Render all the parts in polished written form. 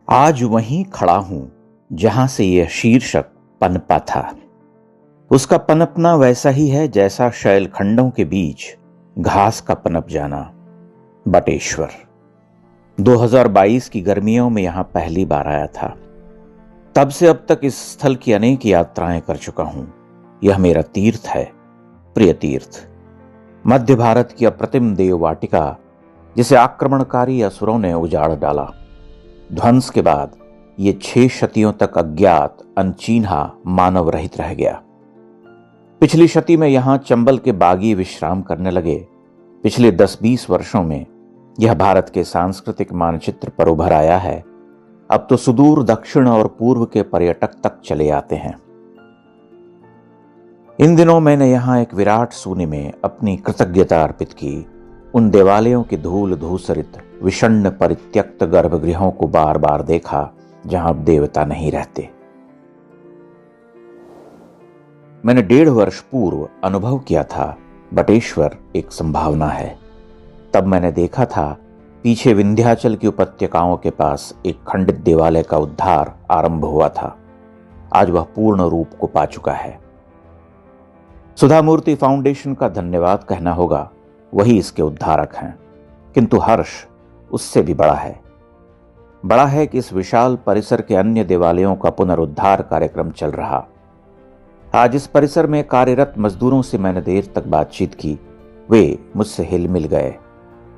आज वहीं खड़ा हूं जहां से यह शीर्षक पनपा था। उसका पनपना वैसा ही है जैसा शैलखंडों के बीच घास का पनप जाना। बटेश्वर 2022 की गर्मियों में यहां पहली बार आया था। तब से अब तक इस स्थल की अनेक यात्राएं कर चुका हूं। यह मेरा तीर्थ है, प्रिय तीर्थ। मध्य भारत की अप्रतिम देव वाटिका, जिसे आक्रमणकारी असुरों ने उजाड़ डाला। ध्वंस के बाद ये 6 शतियों तक अज्ञात, अनचीन्हा, मानव रहित रह गया। पिछली शती में यहां चंबल के बागी विश्राम करने लगे। पिछले 10-20 वर्षों में यह भारत के सांस्कृतिक मानचित्र पर उभर आया है। अब तो सुदूर दक्षिण और पूर्व के पर्यटक तक चले आते हैं। इन दिनों मैंने यहां एक विराट सूने में अपनी कृतज्ञता अर्पित की। उन देवालयों की धूल धूसरित विषण्ण परित्यक्त गर्भगृहों को बार बार देखा जहां अब देवता नहीं रहते। मैंने 1.5 वर्ष पूर्व अनुभव किया था बटेश्वर एक संभावना है। तब मैंने देखा था पीछे विंध्याचल की उपत्यकाओं के पास एक खंडित देवालय का उद्धार आरंभ हुआ था। आज वह पूर्ण रूप को पा चुका है। सुधा मूर्ति फाउंडेशन का धन्यवाद कहना होगा, वही इसके उद्धारक हैं। किंतु हर्ष उससे भी बड़ा है। बड़ा है कि इस विशाल परिसर के अन्य देवालयों का पुनरुद्धार कार्यक्रम चल रहा। आज इस परिसर में कार्यरत मजदूरों से मैंने देर तक बातचीत की। वे मुझसे हिल मिल गए।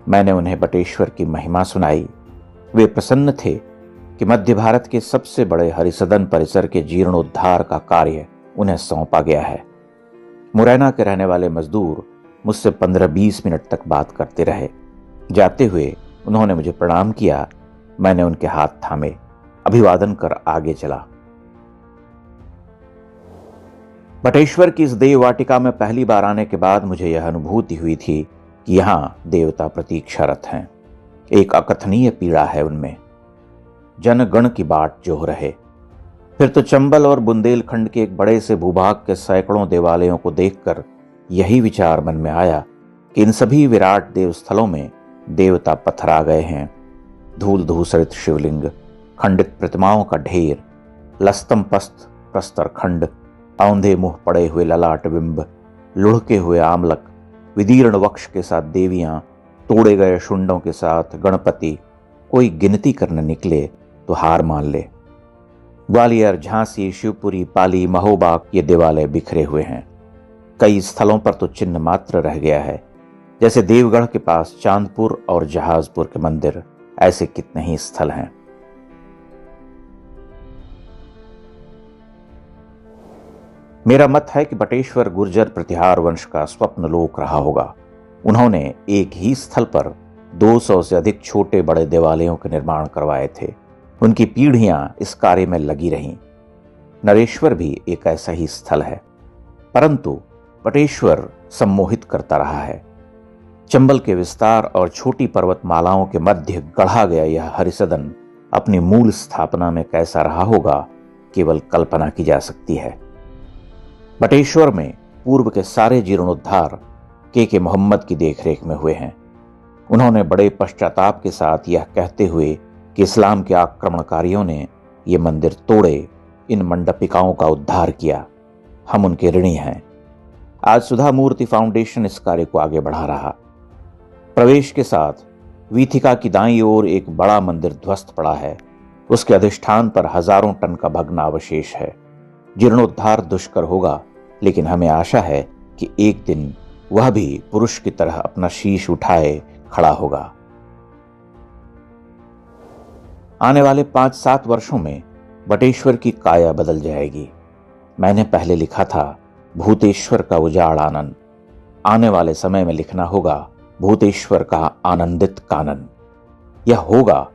मैंने उन्हें बटेश्वर की महिमा सुनाई। वे प्रसन्न थे कि मध्य भारत के सबसे बड़े हरिसदन परिसर के जीर्णोद्धार का कार्य उन्हें सौंपा गया है। मुरैना के रहने वाले मजदूर मुझसे 15-20 मिनट तक बात करते रहे। जाते हुए उन्होंने मुझे प्रणाम किया। मैंने उनके हाथ थामे, अभिवादन कर आगे चला। बटेश्वर की इस देव वाटिका में पहली बार आने के बाद मुझे यह अनुभूति हुई थी कि यहां देवता प्रतीक्षारत हैं। एक अकथनीय पीड़ा है उनमें। जनगण की बाट जोह रहे। फिर तो चंबल और बुंदेलखंड के एक बड़े से भूभाग के सैकड़ों देवालयों को देखकर यही विचार मन में आया कि इन सभी विराट देवस्थलों में देवता पथरा गए हैं। धूल धूसरित शिवलिंग, खंडित प्रतिमाओं का ढेर, लस्तम पस्त प्रस्तर खंड, औंधे मुंह पड़े हुए ललाट बिंब, लुढ़के हुए आमलक, विदीर्ण वक्ष के साथ देवियां, तोड़े गए शुंडों के साथ गणपति। कोई गिनती करने निकले तो हार मान ले। ग्वालियर, झांसी, शिवपुरी, पाली, महोबा ये देवालय बिखरे हुए हैं। कई स्थलों पर तो चिन्ह मात्र रह गया है। जैसे देवगढ़ के पास चांदपुर और जहाजपुर के मंदिर, ऐसे कितने ही स्थल हैं। मेरा मत है कि बटेश्वर गुर्जर प्रतिहार वंश का स्वप्न लोक रहा होगा। उन्होंने एक ही स्थल पर 200 से अधिक छोटे बड़े देवालयों के निर्माण करवाए थे। उनकी पीढ़ियां इस कार्य में लगी रहीं। नरेश्वर भी एक ऐसा ही स्थल है, परंतु बटेश्वर सम्मोहित करता रहा है। चंबल के विस्तार और छोटी पर्वतमालाओं के मध्य गढ़ा गया यह हरिसदन अपनी मूल स्थापना में कैसा रहा होगा, केवल कल्पना की जा सकती है। बटेश्वर में पूर्व के सारे जीर्णोद्धार के मोहम्मद की देखरेख में हुए हैं। उन्होंने बड़े पश्चाताप के साथ यह कहते हुए कि इस्लाम के आक्रमणकारियों ने ये मंदिर तोड़े, इन मंडपिकाओं का उद्धार किया। हम उनके ऋणी हैं। आज सुधा मूर्ति फाउंडेशन इस कार्य को आगे बढ़ा रहा। प्रवेश के साथ वीथिका की दाईं ओर एक बड़ा मंदिर ध्वस्त पड़ा है। उसके अधिष्ठान पर हजारों टन का भग्नावशेष है। जीर्णोद्धार दुष्कर होगा, लेकिन हमें आशा है कि एक दिन वह भी पुरुष की तरह अपना शीश उठाए खड़ा होगा। आने वाले 5-7 वर्षों में बटेश्वर की काया बदल जाएगी। मैंने पहले लिखा था भूतेश्वर का उजाड़ आनंद। आने वाले समय में लिखना होगा भूतेश्वर का आनंदित कानन। यह होगा,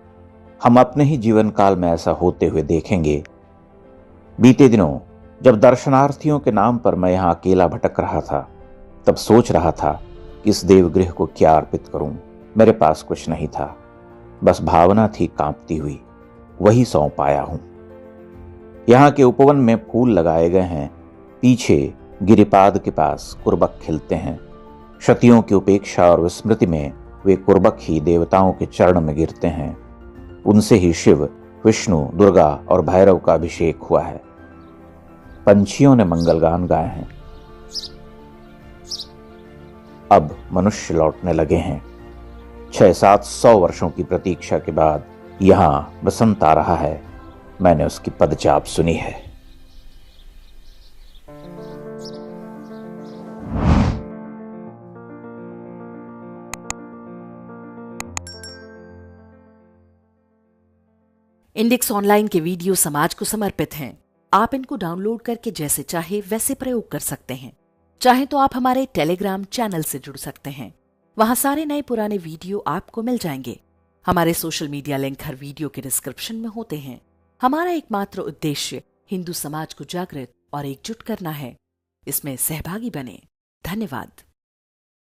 हम अपने ही जीवन काल में ऐसा होते हुए देखेंगे। बीते दिनों जब दर्शनार्थियों के नाम पर मैं यहां अकेला भटक रहा था, तब सोच रहा था कि इस देवगृह को क्या अर्पित करूं। मेरे पास कुछ नहीं था, बस भावना थी कांपती हुई। वही सौंप पाया हूं। यहां के उपवन में फूल लगाए गए हैं। पीछे गिरिपाद के पास कुर्बक खिलते हैं। शतियों की उपेक्षा और विस्मृति में वे कुर्बक ही देवताओं के चरण में गिरते हैं। उनसे ही शिव विष्णु, दुर्गा और भैरव का अभिषेक हुआ है। पंछियों ने मंगलगान गाए हैं। अब मनुष्य लौटने लगे हैं। 600-700 वर्षों की प्रतीक्षा के बाद यहां बसंत आ रहा है। मैंने उसकी पदचाप सुनी है। इंडेक्स ऑनलाइन के वीडियो समाज को समर्पित हैं। आप इनको डाउनलोड करके जैसे चाहे वैसे प्रयोग कर सकते हैं। चाहे तो आप हमारे टेलीग्राम चैनल से जुड़ सकते हैं। वहां सारे नए पुराने वीडियो आपको मिल जाएंगे। हमारे सोशल मीडिया लिंक हर वीडियो के डिस्क्रिप्शन में होते हैं। हमारा एकमात्र उद्देश्य हिंदू समाज को जागृत और एकजुट करना है। इसमें सहभागी बने। धन्यवाद।